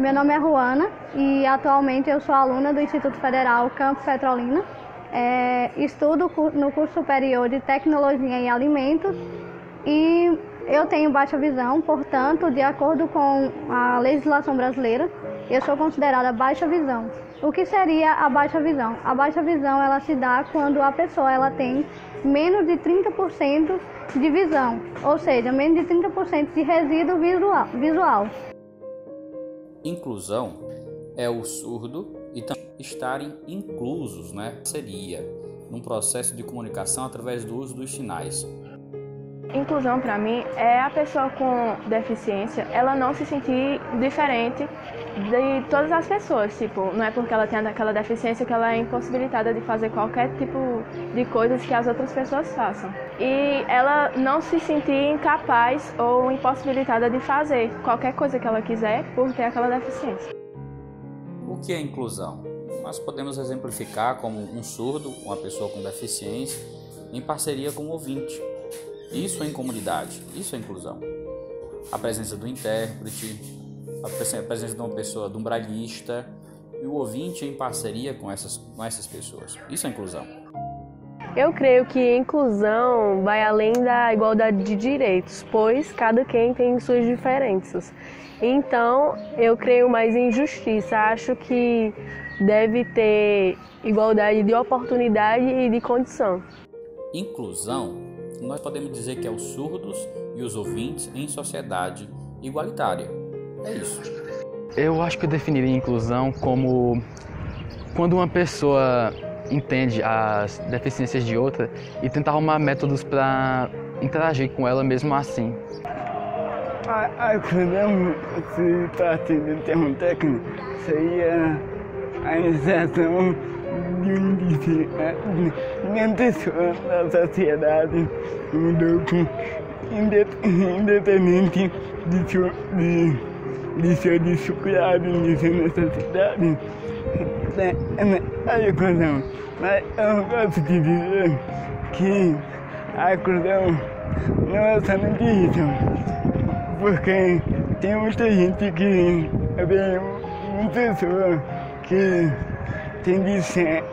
Meu nome é Ruana e atualmente eu sou aluna do Instituto Federal Campus Petrolina. Estudo no curso superior de Tecnologia em Alimentos e eu tenho baixa visão, portanto, de acordo com a legislação brasileira, eu sou considerada baixa visão. O que seria a baixa visão? A baixa visão ela se dá quando a pessoa ela tem menos de 30% de visão, ou seja, menos de 30% de resíduo visual. Inclusão é o surdo e também estarem inclusos, seria num processo de comunicação através do uso dos sinais. Inclusão para mim é a pessoa com deficiência, ela não se sentir diferente de todas as pessoas, não é porque ela tem aquela deficiência que ela é impossibilitada de fazer qualquer tipo de coisas que as outras pessoas façam. E ela não se sentir incapaz ou impossibilitada de fazer qualquer coisa que ela quiser por ter aquela deficiência. O que é inclusão? Nós podemos exemplificar como um surdo, uma pessoa com deficiência, em parceria com o ouvinte. Isso é em comunidade, isso é inclusão. A presença do intérprete, a presença de uma pessoa, de um braillista, e o ouvinte em parceria com essas pessoas. Isso é inclusão. Eu creio que inclusão vai além da igualdade de direitos, pois cada quem tem suas diferenças. Então, eu creio mais em justiça. Acho que deve ter igualdade de oportunidade e de condição. Inclusão, nós podemos dizer que é os surdos e os ouvintes em sociedade igualitária. É isso. Eu acho que eu definiria inclusão como quando uma pessoa entende as deficiências de outra e tenta arrumar métodos para interagir com ela mesmo assim. A inclusão, se partindo do termo técnico, seria a inserção de uma pessoa na sociedade, um grupo independente de sua dificuldade de ser na sociedade. A inclusão. Mas eu gosto de dizer que a inclusão não é somente isso, porque tem muita gente que vê uma pessoa que tem deficiência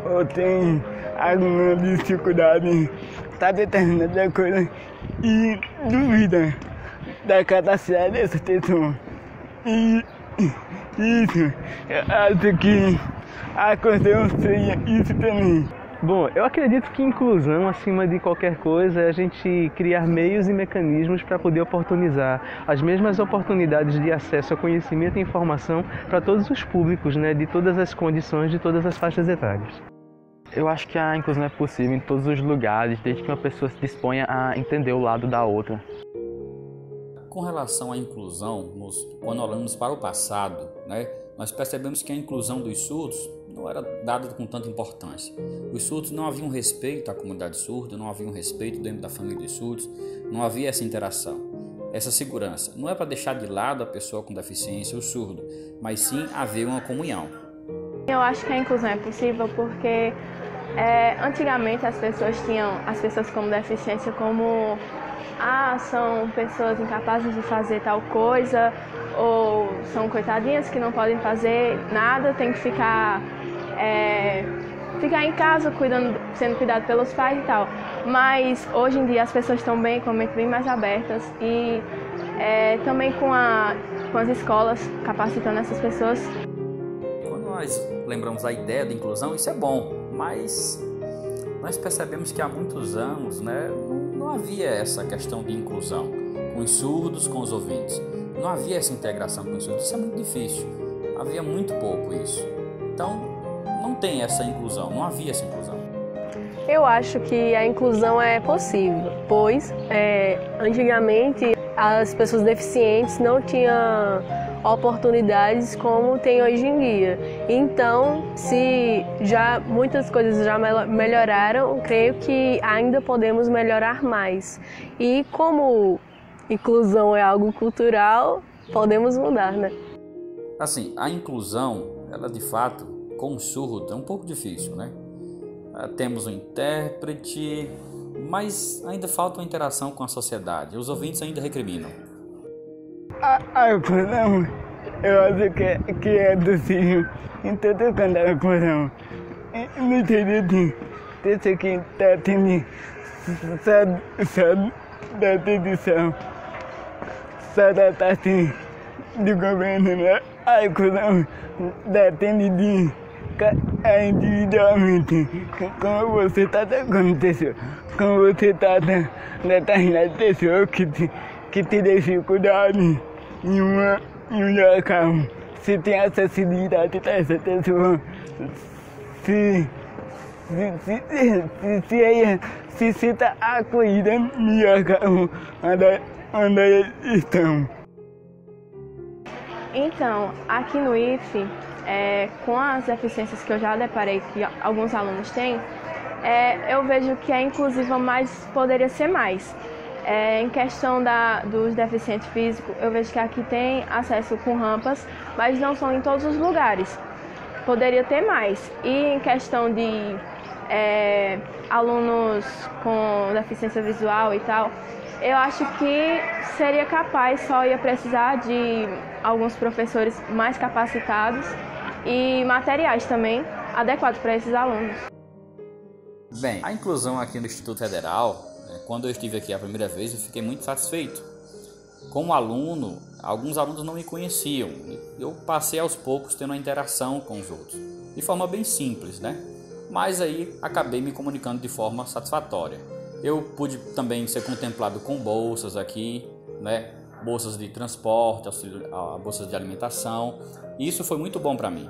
ou tem alguma dificuldade para determinada coisa e duvida da capacidade dessa pessoa. E isso, eu acho que a inclusão seria isso também. Bom, eu acredito que inclusão, acima de qualquer coisa, é a gente criar meios e mecanismos para poder oportunizar as mesmas oportunidades de acesso a conhecimento e informação para todos os públicos, de todas as condições, de todas as faixas etárias. Eu acho que a inclusão é possível em todos os lugares, desde que uma pessoa se disponha a entender o lado da outra. Com relação à inclusão, quando olhamos para o passado, nós percebemos que a inclusão dos surdos não era dada com tanta importância. Os surdos não haviam respeito à comunidade surda, não havia um respeito dentro da família dos surdos, não havia essa interação, essa segurança. Não é para deixar de lado a pessoa com deficiência, o surdo, mas sim haver uma comunhão. Eu acho que a inclusão é possível porque antigamente as pessoas tinham as pessoas com deficiência como são pessoas incapazes de fazer tal coisa, ou são coitadinhas que não podem fazer nada, tem que ficar em casa sendo cuidado pelos pais e tal. Mas hoje em dia as pessoas estão com a mente bem mais abertas e também com as escolas capacitando essas pessoas. Quando nós lembramos a ideia de inclusão, isso é bom, mas nós percebemos que há muitos anos não havia essa questão de inclusão com os surdos, com os ouvintes. Não havia essa integração com os surdos, isso é muito difícil, havia muito pouco isso. Então, não tem essa inclusão, não havia essa inclusão. Eu acho que a inclusão é possível, pois antigamente as pessoas deficientes não tinham oportunidades como tem hoje em dia. Então, se já muitas coisas já melhoraram, creio que ainda podemos melhorar mais. E como inclusão é algo cultural, podemos mudar, Assim, a inclusão, ela de fato, com o surdo, é um pouco difícil, Temos um intérprete, mas ainda falta uma interação com a sociedade. Os ouvintes ainda recriminam. A inclusão, eu acho que é possível em todo canto da inclusão. No sentido de pessoa que está tendo só da atenção, só da parte do governo, né? A inclusão da atendida individualmente, como você trata com pessoa, como você trata determinada pessoa que tem dificuldade em um local, se tem acessibilidade para essa pessoa, se sinta acolhida no local onde eles estão. Então, aqui no IFE, com as deficiências que eu já deparei que alguns alunos têm, eu vejo que é inclusiva, mas poderia ser mais. Em questão dos deficientes físicos, eu vejo que aqui tem acesso com rampas, mas não são em todos os lugares. Poderia ter mais. E em questão de alunos com deficiência visual e tal, eu acho que seria capaz, só ia precisar de alguns professores mais capacitados e materiais também adequados para esses alunos. Bem, a inclusão aqui no Instituto Federal, quando eu estive aqui a primeira vez, eu fiquei muito satisfeito. Como aluno, alguns alunos não me conheciam. Eu passei aos poucos tendo uma interação com os outros, de forma bem simples, né? Mas aí acabei me comunicando de forma satisfatória. Eu pude também ser contemplado com bolsas aqui, né? Bolsas de transporte, bolsas de alimentação. E isso foi muito bom para mim.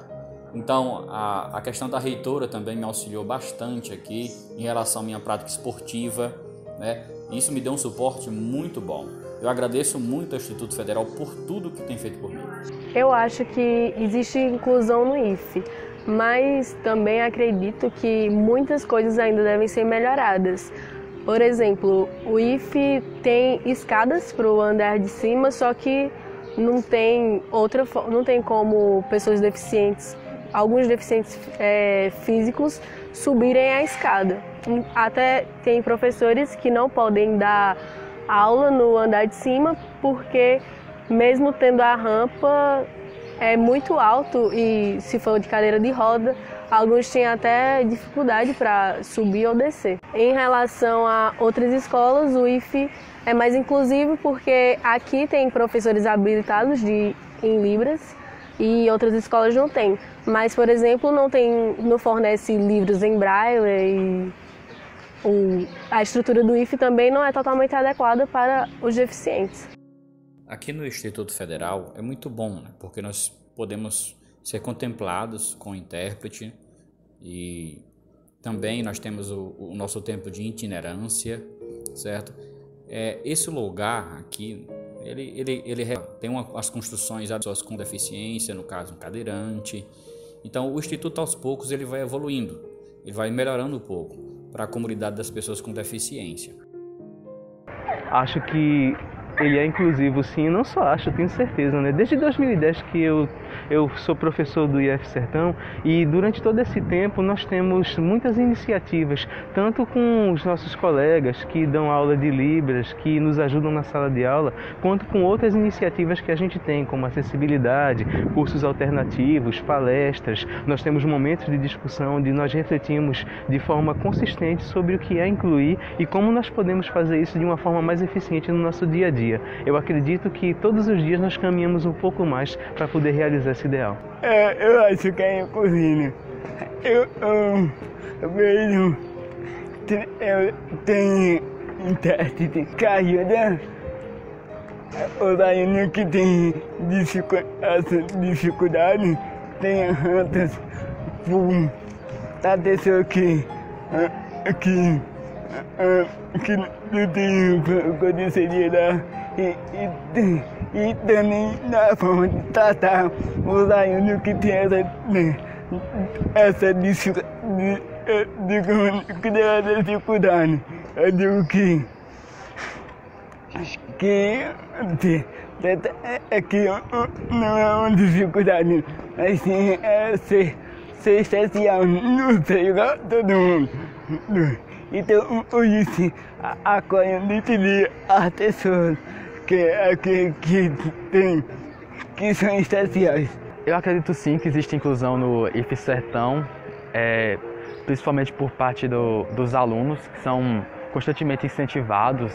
Então, a questão da reitora também me auxiliou bastante aqui em relação à minha prática esportiva, né? Isso me deu um suporte muito bom. Eu agradeço muito ao Instituto Federal por tudo que tem feito por mim. Eu acho que existe inclusão no IFE, mas também acredito que muitas coisas ainda devem ser melhoradas. Por exemplo, o IFE tem escadas para o andar de cima, só que não tem como pessoas deficientes, alguns deficientes físicos, subirem a escada. Até tem professores que não podem dar aula no andar de cima porque, mesmo tendo a rampa, é muito alto e, se for de cadeira de roda, alguns têm até dificuldade para subir ou descer. Em relação a outras escolas, o IFE é mais inclusivo porque aqui tem professores habilitados em Libras e outras escolas não têm. Mas, por exemplo, não fornece livros em braille e a estrutura do IFE também não é totalmente adequada para os deficientes. Aqui no Instituto Federal é muito bom, né? Porque nós podemos ser contemplados com intérprete e também nós temos o nosso tempo de itinerância, certo? Esse lugar aqui, ele tem as construções de pessoas com deficiência, no caso um cadeirante. Então o Instituto aos poucos ele vai evoluindo, ele vai melhorando um pouco para a comunidade das pessoas com deficiência. Acho que ele é inclusivo, sim, não só acho, tenho certeza, né? Desde 2010 que eu sou professor do IF Sertão e durante todo esse tempo nós temos muitas iniciativas, tanto com os nossos colegas que dão aula de Libras, que nos ajudam na sala de aula, quanto com outras iniciativas que a gente tem, como acessibilidade, cursos alternativos, palestras. Nós temos momentos de discussão onde nós refletimos de forma consistente sobre o que é incluir e como nós podemos fazer isso de uma forma mais eficiente no nosso dia a dia. Eu acredito que todos os dias nós caminhamos um pouco mais para poder realizar esse ideal. Eu acho que é inclusivo. Eu vejo, eu tenho intérprete que ajuda os alunos que têm dificuldade, tem rantas para pessoa que não tem condição de dar e também na forma de tratar os alunos que têm essa dificuldade. Eu digo que não é uma dificuldade, mas sim ser especial, não sei igual todo mundo. Então, hoje sim, acolhendo as pessoas que são especiais. Eu acredito sim que existe inclusão no IF Sertão, principalmente por parte dos alunos, que são constantemente incentivados,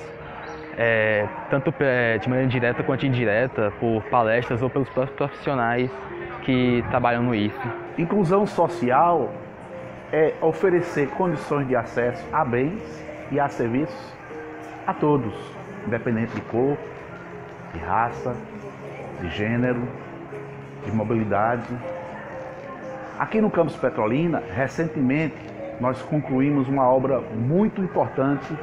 tanto de maneira direta quanto indireta, por palestras ou pelos próprios profissionais que trabalham no IF. Inclusão social é oferecer condições de acesso a bens e a serviços a todos, independente de cor, de raça, de gênero, de mobilidade. Aqui no Campus Petrolina, recentemente, nós concluímos uma obra muito importante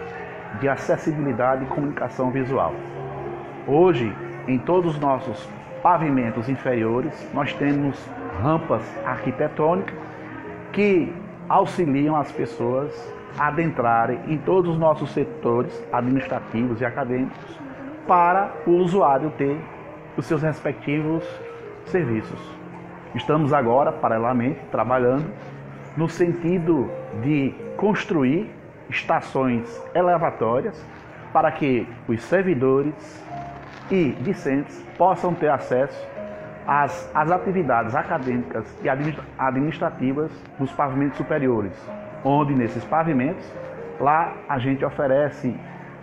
de acessibilidade e comunicação visual. Hoje, em todos os nossos pavimentos inferiores, nós temos rampas arquitetônicas que auxiliam as pessoas a adentrarem em todos os nossos setores administrativos e acadêmicos para o usuário ter os seus respectivos serviços. Estamos agora, paralelamente, trabalhando no sentido de construir estações elevatórias para que os servidores e discentes possam ter acesso às atividades acadêmicas e administrativas dos pavimentos superiores, onde nesses pavimentos, lá a gente oferece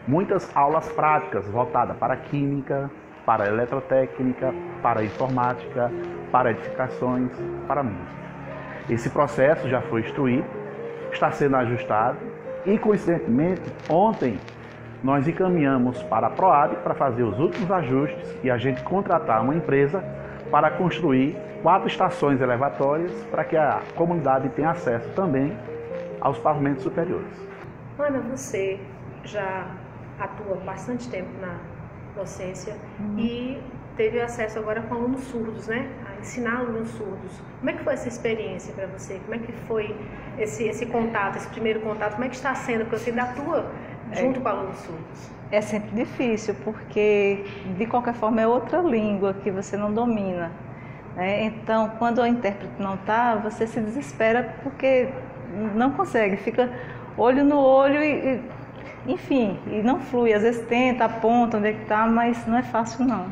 muitas aulas práticas voltadas para a química, para a eletrotécnica, para a informática, para edificações, para a música. Esse processo já foi instruído, está sendo ajustado e, coincidentemente, ontem nós encaminhamos para a PROAD para fazer os últimos ajustes e a gente contratar uma empresa para construir 4 estações elevatórias para que a comunidade tenha acesso também aos pavimentos superiores. Ana, você já atua bastante tempo na docência e teve acesso agora com alunos surdos, né? A ensinar alunos surdos. Como é que foi essa experiência para você? Como é que foi esse contato, esse primeiro contato? Como é que está sendo? Porque você ainda atua junto com alunos surdos. É sempre difícil, porque de qualquer forma é outra língua que você não domina, né? Então, quando a intérprete não está, você se desespera porque não consegue, fica olho no olho enfim, e não flui. Às vezes tenta, aponta onde é que está, mas não é fácil não.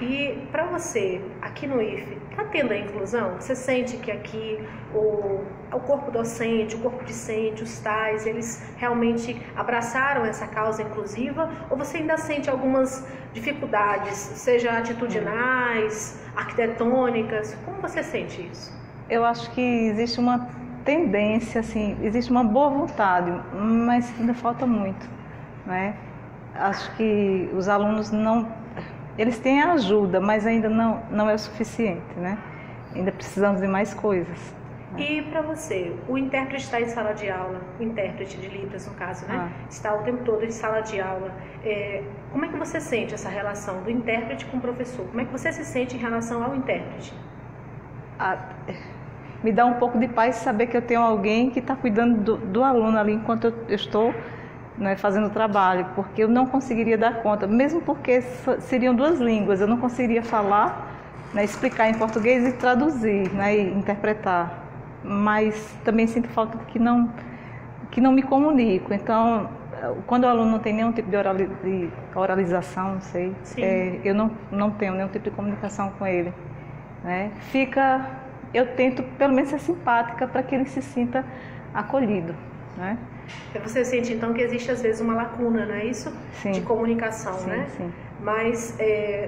E para você, aqui no IF, está tendo a inclusão? Você sente que aqui o corpo docente, o corpo discente, os tais, eles realmente abraçaram essa causa inclusiva? Ou você ainda sente algumas dificuldades, seja atitudinais, arquitetônicas? Como você sente isso? Eu acho que existe uma tendência, assim, existe uma boa vontade, mas ainda falta muito, né? Acho que os alunos eles têm ajuda, mas ainda não é o suficiente, né? Ainda precisamos de mais coisas. E para você, o intérprete está em sala de aula, o intérprete de Libras, no caso, né? Está o tempo todo em sala de aula. Como é que você sente essa relação do intérprete com o professor? Como é que você se sente em relação ao intérprete? Me dá um pouco de paz saber que eu tenho alguém que está cuidando do aluno ali enquanto eu estou, né, fazendo o trabalho, porque eu não conseguiria dar conta, mesmo porque seriam 2 línguas, eu não conseguiria falar, né, explicar em português e traduzir, né, e interpretar, mas também sinto falta que não me comunico. Então, quando o aluno não tem nenhum tipo de oralização, não sei, eu não tenho nenhum tipo de comunicação com ele, né, eu tento pelo menos ser simpática para que ele se sinta acolhido, né? Você sente então que existe às vezes uma lacuna, não é isso? Sim. De comunicação, sim, né? Sim. Mas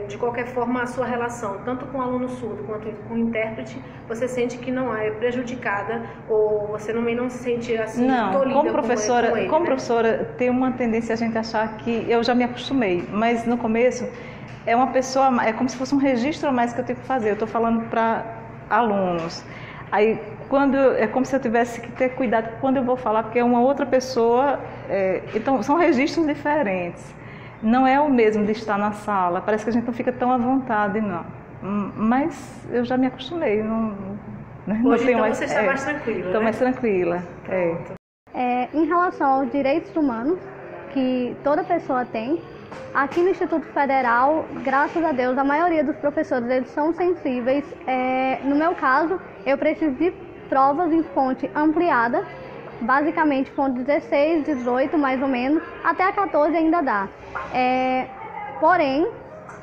de qualquer forma a sua relação, tanto com o aluno surdo quanto com o intérprete, você sente que não é prejudicada ou você não se sente assim tolhida como professora, com ele, como né? professora tem uma tendência a gente achar que eu já me acostumei, mas no começo é uma pessoa, é como se fosse um registro a mais que eu tenho que fazer. Eu estou falando para alunos. Aí é como se eu tivesse que ter cuidado quando eu vou falar, porque é uma outra pessoa, então são registros diferentes. Não é o mesmo de estar na sala, parece que a gente não fica tão à vontade, não. Mas eu já me acostumei. Hoje então você está mais tranquila, Estou mais tranquila. Em relação aos direitos humanos, que toda pessoa tem, aqui no Instituto Federal, graças a Deus, a maioria dos professores eles são sensíveis. No meu caso, eu preciso de provas em fonte ampliada, basicamente fonte 16, 18 mais ou menos, até a 14 ainda dá. Porém,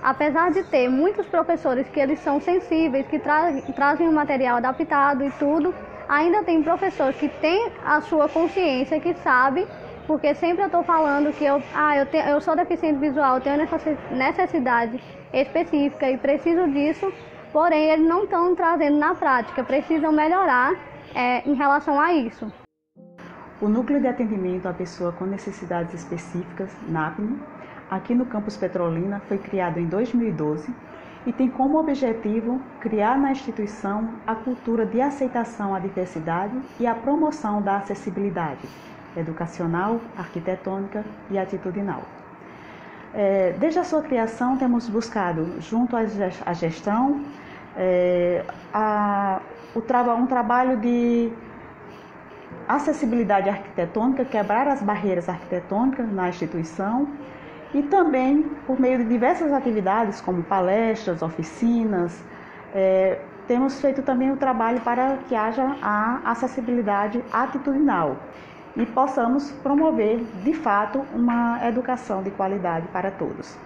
apesar de ter muitos professores que eles são sensíveis, que trazem um material adaptado e tudo, ainda tem professor que tem a sua consciência, que sabe, porque sempre eu estou falando que eu sou deficiente visual, eu tenho necessidade específica e preciso disso, porém eles não estão trazendo na prática, precisam melhorar em relação a isso. O Núcleo de Atendimento à Pessoa com Necessidades Específicas, NAPNE, aqui no campus Petrolina, foi criado em 2012 e tem como objetivo criar na instituição a cultura de aceitação à diversidade e a promoção da acessibilidade educacional, arquitetônica e atitudinal. Desde a sua criação, temos buscado, junto à gestão, um trabalho de acessibilidade arquitetônica, quebrar as barreiras arquitetônicas na instituição e também por meio de diversas atividades, como palestras, oficinas, temos feito também o trabalho para que haja a acessibilidade atitudinal e possamos promover, de fato, uma educação de qualidade para todos.